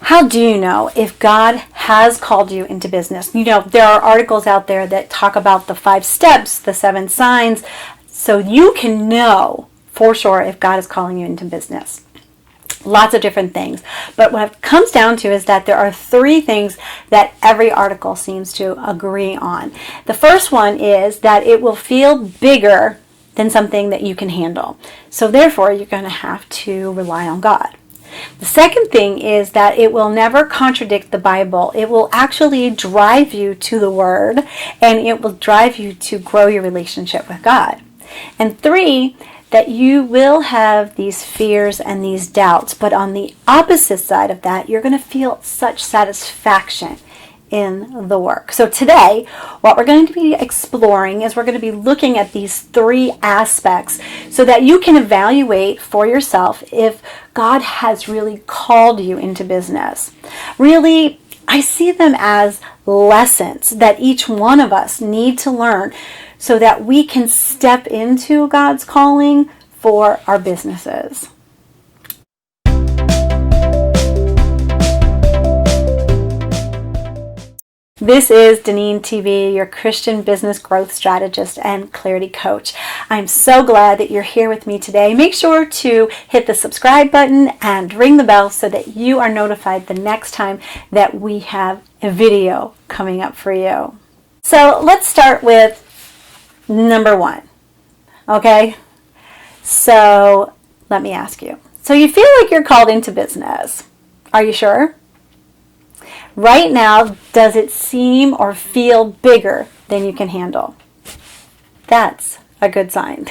How do you know if God has called you into business? You know, there are articles out there that talk about the 5 steps, the 7 signs, so you can know for sure if God is calling you into business. Lots of different things. But what it comes down to is that there are 3 things that every article seems to agree on. The first one is that it will feel bigger than something that you can handle. So therefore, you're going to have to rely on God. The second thing is that it will never contradict the Bible. It will actually drive you to the Word, and it will drive you to grow your relationship with God. And 3, that you will have these fears and these doubts, but on the opposite side of that, you're going to feel such satisfaction in the work. So today, what we're going to be exploring is we're going to be looking at these 3 aspects so that you can evaluate for yourself if God has really called you into business. Really, I see them as lessons that each one of us need to learn so that we can step into God's calling for our businesses. This is DeneenTB, your Christian business growth strategist and clarity coach. I'm so glad that you're here with me today. Make sure to hit the subscribe button and ring the bell so that you are notified the next time that we have a video coming up for you. So let's start with number 1. Okay? So let me ask you. So you feel like you're called into business. Are you sure? Right now, does it seem or feel bigger than you can handle? That's a good sign.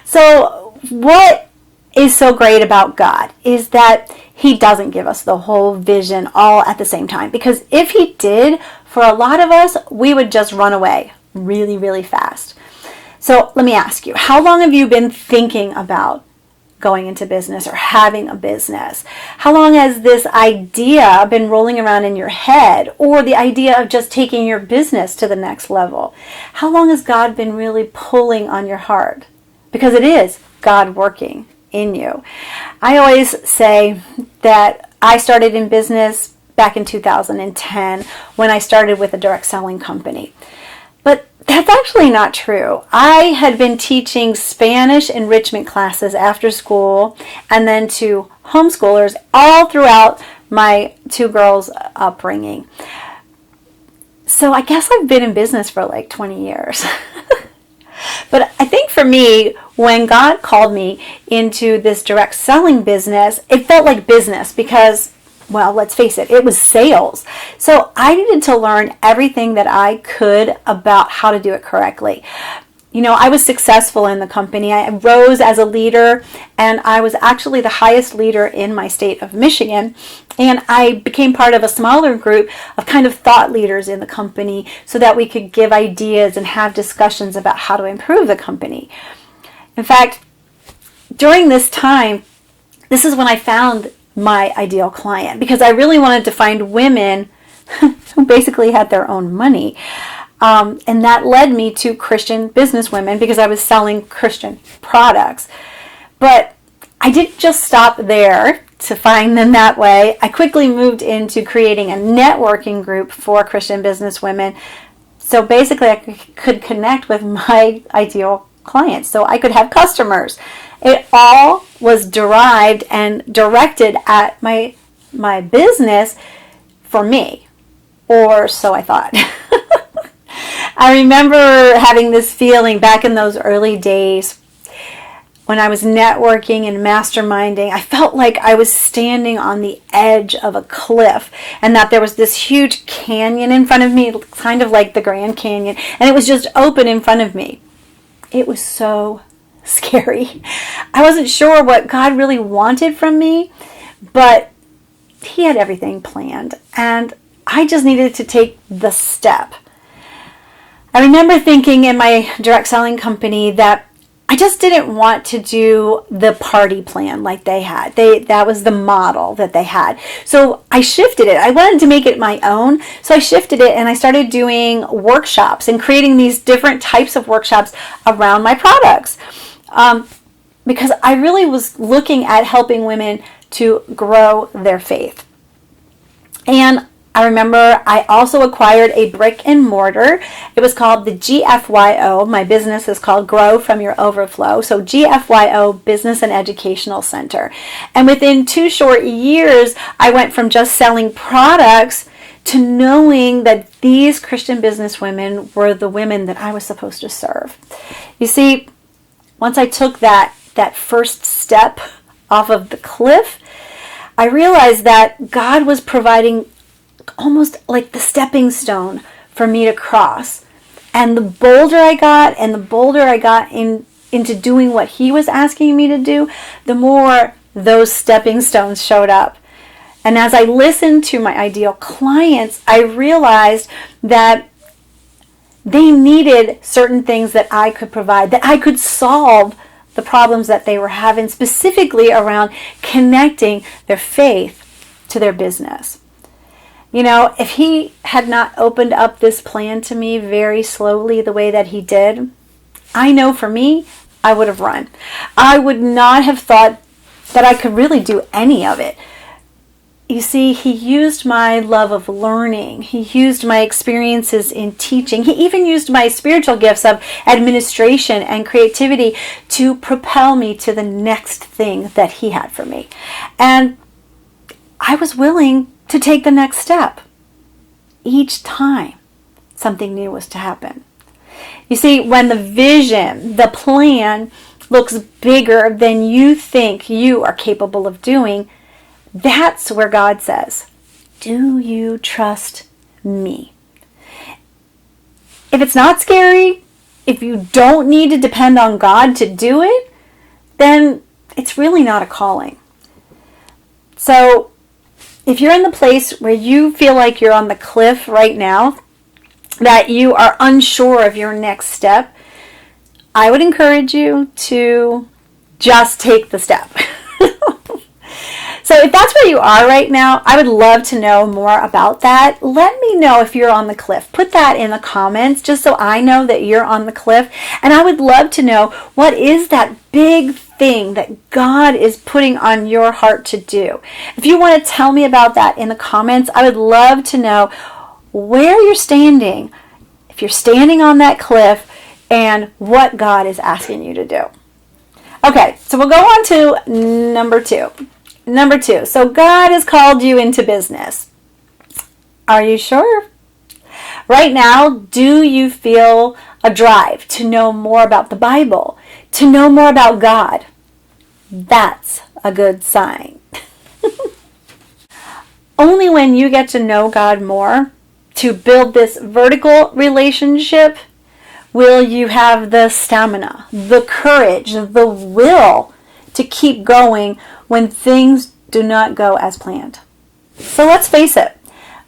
So what is so great about God is that He doesn't give us the whole vision all at the same time. Because if He did, for a lot of us, we would just run away really, really fast. So let me ask you, how long have you been thinking about going into business or having a business? How long has this idea been rolling around in your head, or the idea of just taking your business to the next level? How long has God been really pulling on your heart? Because it is God working in you. I always say that I started in business back in 2010 when I started with a direct selling company. But that's actually not true. I had been teaching Spanish enrichment classes after school and then to homeschoolers all throughout my 2 girls' upbringing. So I guess I've been in business for like 20 years. But I think for me, when God called me into this direct selling business, it felt like business because, well, let's face it, it was sales. So I needed to learn everything that I could about how to do it correctly. You know, I was successful in the company. I rose as a leader, and I was actually the highest leader in my state of Michigan. And I became part of a smaller group of kind of thought leaders in the company so that we could give ideas and have discussions about how to improve the company. In fact, during this time, this is when I found my ideal client, because I really wanted to find women who basically had their own money. And that led me to Christian businesswomen because I was selling Christian products. But I didn't just stop there to find them that way. I quickly moved into creating a networking group for Christian businesswomen. So basically I could connect with my ideal clients so I could have customers. It all was derived and directed at my business for me, or so I thought. I remember having this feeling back in those early days when I was networking and masterminding. I felt like I was standing on the edge of a cliff and that there was this huge canyon in front of me, kind of like the Grand Canyon, and it was just open in front of me. It was so scary. I wasn't sure what God really wanted from me, but He had everything planned, and I just needed to take the step. I remember thinking in my direct selling company that I just didn't want to do the party plan like they had. That was the model that they had. So I shifted it. I wanted to make it my own. So I shifted it and I started doing workshops and creating these different types of workshops around my products. Because I really was looking at helping women to grow their faith. And I remember I also acquired a brick and mortar. It was called the GFYO. My business is called Grow From Your Overflow. So GFYO, Business and Educational Center. And within 2 short years, I went from just selling products to knowing that these Christian businesswomen were the women that I was supposed to serve. You see, once I took that first step off of the cliff, I realized that God was providing almost like the stepping stone for me to cross. And the bolder I got into doing what he was asking me to do, the more those stepping stones showed up. And as I listened to my ideal clients, I realized that they needed certain things that I could provide, that I could solve the problems that they were having, specifically around connecting their faith to their business. You know, if he had not opened up this plan to me very slowly the way that he did, I know for me, I would have run. I would not have thought that I could really do any of it. You see, he used my love of learning. He used my experiences in teaching. He even used my spiritual gifts of administration and creativity to propel me to the next thing that he had for me. And I was willing to take the next step. Each time something new was to happen. You see, when the vision, the plan looks bigger than you think you are capable of doing, that's where God says, do you trust me? If it's not scary, if you don't need to depend on God to do it, then it's really not a calling. So if you're in the place where you feel like you're on the cliff right now, that you are unsure of your next step, I would encourage you to just take the step. So if that's where you are right now, I would love to know more about that. Let me know if you're on the cliff. Put that in the comments just so I know that you're on the cliff. And I would love to know, what is that big thing that God is putting on your heart to do? If you want to tell me about that in the comments, I would love to know where you're standing, if you're standing on that cliff, and what God is asking you to do. Okay, so we'll go on to number two. Number 2, so God has called you into business. Are you sure? Right now, do you feel a drive to know more about the Bible, to know more about God? That's a good sign. Only when you get to know God more, to build this vertical relationship, will you have the stamina, the courage, the will to keep going when things do not go as planned. So let's face it,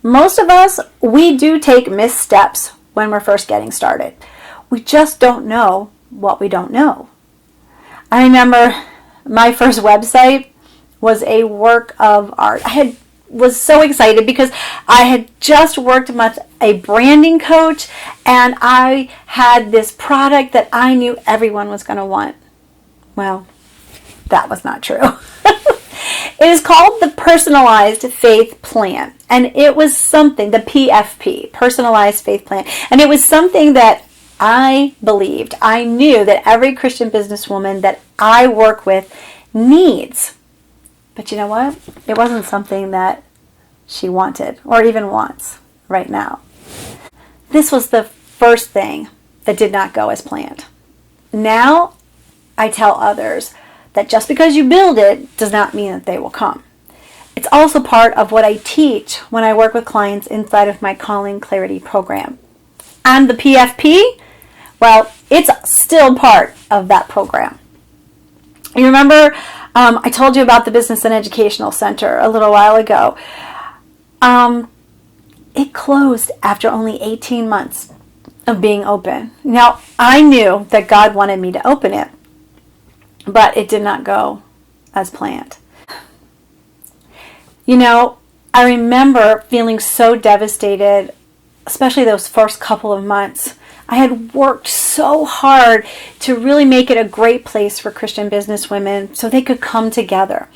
most of us, we do take missteps when we're first getting started. We just don't know what we don't know. I remember my first website was a work of art. I was so excited because I had just worked with a branding coach, and I had this product that I knew everyone was going to want. Well, that was not true. It is called the Personalized Faith Plan. And it was something, the PFP, Personalized Faith Plan. And it was something that I believed, I knew that every Christian businesswoman that I work with needs. But you know what? It wasn't something that she wanted or even wants right now. This was the first thing that did not go as planned. Now I tell others that just because you build it does not mean that they will come. It's also part of what I teach when I work with clients inside of my Calling Clarity program. And the PFP, well, it's still part of that program. You remember I told you about the Business and Educational Center a little while ago. It closed after only 18 months of being open. Now, I knew that God wanted me to open it, but it did not go as planned. You know, I remember feeling so devastated, especially those first couple of months. I had worked so hard to really make it a great place for Christian businesswomen so they could come together.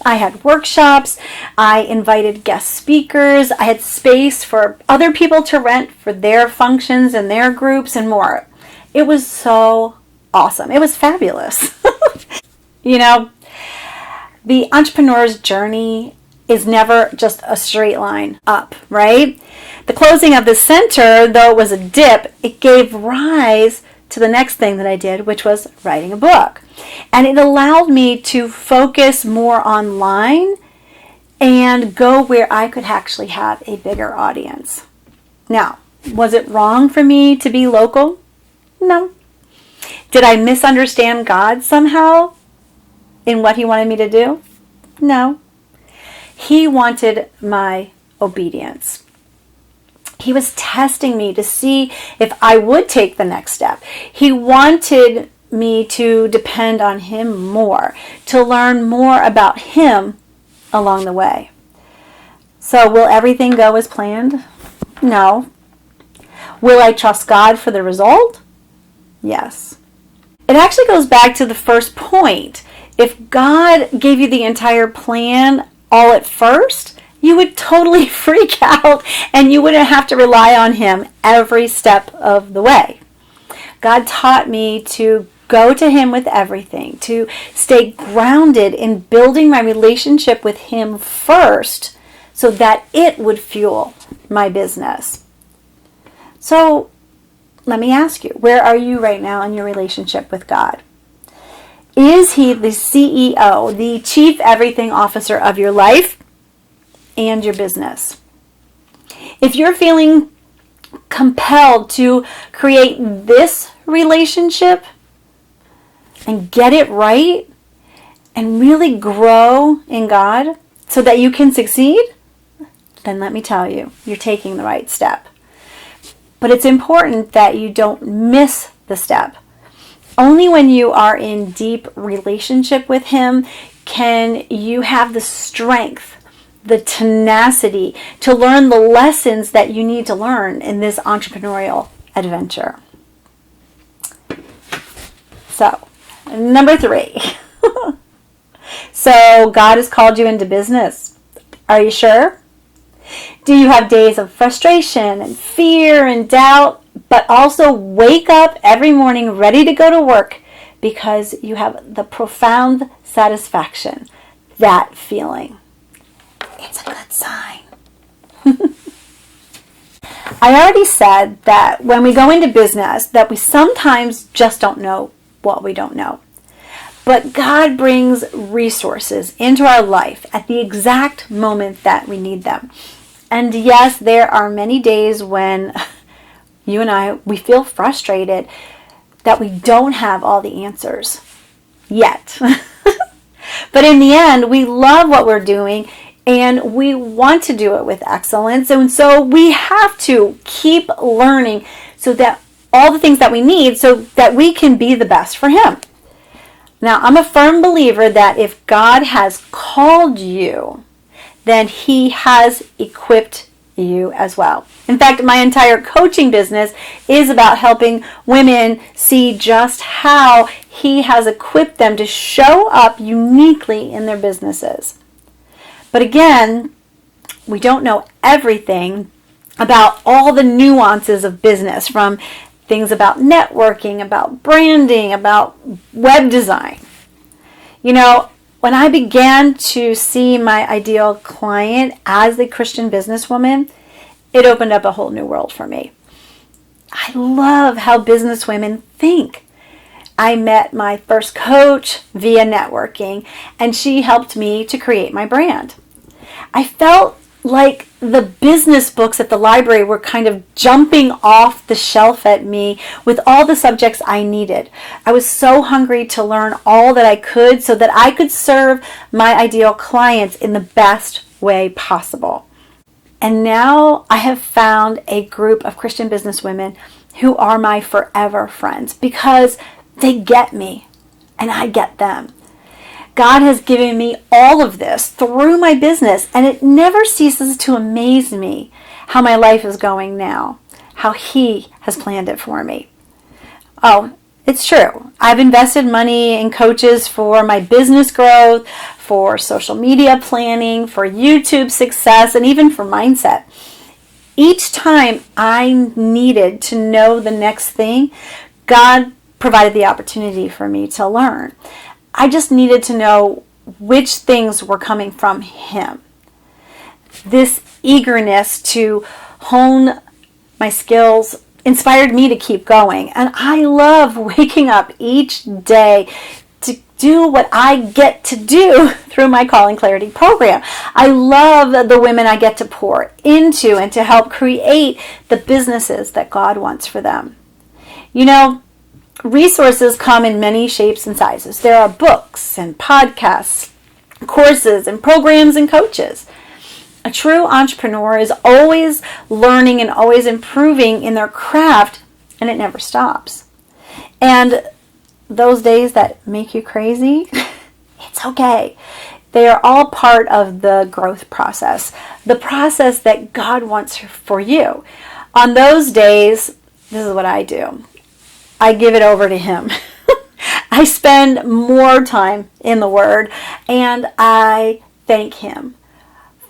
I had workshops, I invited guest speakers, I had space for other people to rent for their functions and their groups and more. It was so awesome. It was fabulous. You know, the entrepreneur's journey is never just a straight line up, right? The closing of the center, though it was a dip, it gave rise to the next thing that I did, which was writing a book. And it allowed me to focus more online and go where I could actually have a bigger audience. Now, was it wrong for me to be local? No. Did I misunderstand God somehow in what He wanted me to do? No. He wanted my obedience. He was testing me to see if I would take the next step. He wanted me to depend on Him more, to learn more about Him along the way. So will everything go as planned? No. Will I trust God for the result? Yes. It actually goes back to the first point. If God gave you the entire plan all at first, you would totally freak out and you wouldn't have to rely on Him every step of the way. God taught me to go to Him with everything, to stay grounded in building my relationship with Him first so that it would fuel my business. So let me ask you, where are you right now in your relationship with God? Is He the CEO, the Chief Everything Officer of your life and your business? If you're feeling compelled to create this relationship and get it right and really grow in God so that you can succeed, then let me tell you, you're taking the right step. But it's important that you don't miss the step. Only when you are in deep relationship with Him can you have the strength, the tenacity to learn the lessons that you need to learn in this entrepreneurial adventure. So, number 3. So, God has called you into business. Are you sure? Do you have days of frustration and fear and doubt, but also wake up every morning ready to go to work because you have the profound satisfaction, that feeling? It's a good sign. I already said that when we go into business that we sometimes just don't know what we don't know. But God brings resources into our life at the exact moment that we need them. And yes, there are many days when you and we feel frustrated that we don't have all the answers yet. But in the end, we love what we're doing and we want to do it with excellence. And so we have to keep learning so that all the things that we need so that we can be the best for Him. Now, I'm a firm believer that if God has called you, then He has equipped you as well. In fact, my entire coaching business is about helping women see just how He has equipped them to show up uniquely in their businesses. But again, we don't know everything about all the nuances of business, from things about networking, about branding, about web design. You know, when I began to see my ideal client as a Christian businesswoman, it opened up a whole new world for me. I love how businesswomen think. I met my first coach via networking, and she helped me to create my brand. I felt like the business books at the library were kind of jumping off the shelf at me with all the subjects I needed. I was so hungry to learn all that I could so that I could serve my ideal clients in the best way possible. And now I have found a group of Christian businesswomen who are my forever friends because they get me and I get them. God has given me all of this through my business, and it never ceases to amaze me how my life is going now, how He has planned it for me. Oh, it's true. I've invested money in coaches for my business growth, for social media planning, for YouTube success, and even for mindset. Each time I needed to know the next thing, God provided the opportunity for me to learn. I just needed to know which things were coming from Him. This eagerness to hone my skills inspired me to keep going. And I love waking up each day to do what I get to do through my Calling Clarity program. I love the women I get to pour into and to help create the businesses that God wants for them. You know, resources come in many shapes and sizes. There are books and podcasts, courses and programs and coaches. A true entrepreneur is always learning and always improving in their craft, and it never stops. And those days that make you crazy, it's okay. They are all part of the growth process, the process that God wants for you. On those days, this is what I do. I give it over to Him. I spend more time in the Word, and I thank Him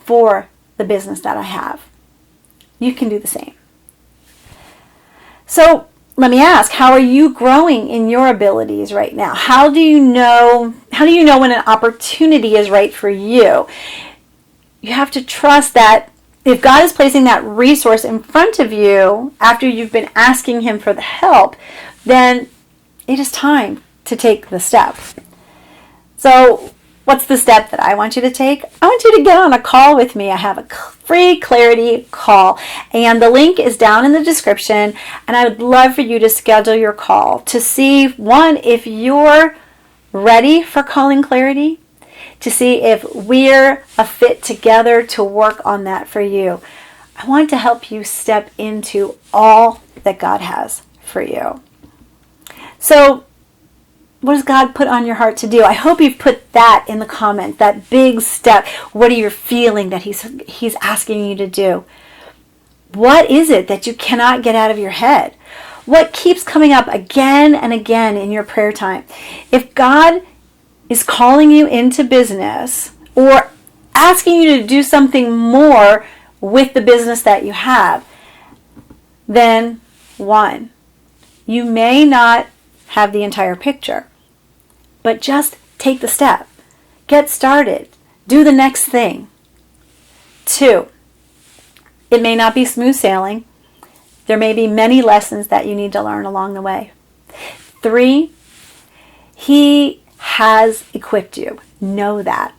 for the business that I have. You can do the same. So let me ask, how are you growing in your abilities right now? How do you know when an opportunity is right for you? You have to trust that if God is placing that resource in front of you after you've been asking Him for the help, then it is time to take the step. So what's the step that I want you to take? I want you to get on a call with me. I have a free clarity call, and the link is down in the description, and I would love for you to schedule your call to see, one, if you're ready for calling clarity, to see if we're a fit together to work on that for you. I want to help you step into all that God has for you. So what does God put on your heart to do? I hope you've put that in the comment, that big step. What are you feeling that He's asking you to do? What is it that you cannot get out of your head? What keeps coming up again and again in your prayer time? If God is calling you into business or asking you to do something more with the business that you have, then one, you may not have the entire picture. But just take the step. Get started. Do the next thing. 2, it may not be smooth sailing. There may be many lessons that you need to learn along the way. 3, He has equipped you. Know that.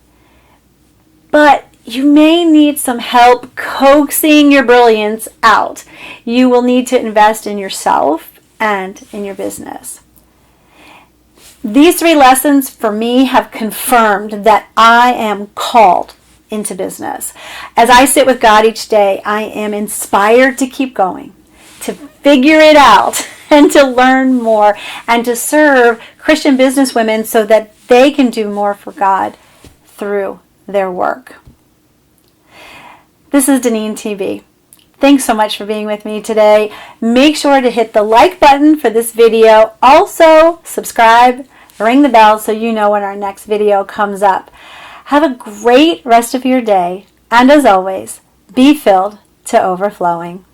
But you may need some help coaxing your brilliance out. You will need to invest in yourself and in your business. These 3 lessons for me have confirmed that I am called into business. As I sit with God each day, I am inspired to keep going, to figure it out, and to learn more, and to serve Christian businesswomen so that they can do more for God through their work. This is DeneenTB. Thanks so much for being with me today. Make sure to hit the like button for this video. Also, subscribe, ring the bell so you know when our next video comes up. Have a great rest of your day, and as always, be filled to overflowing.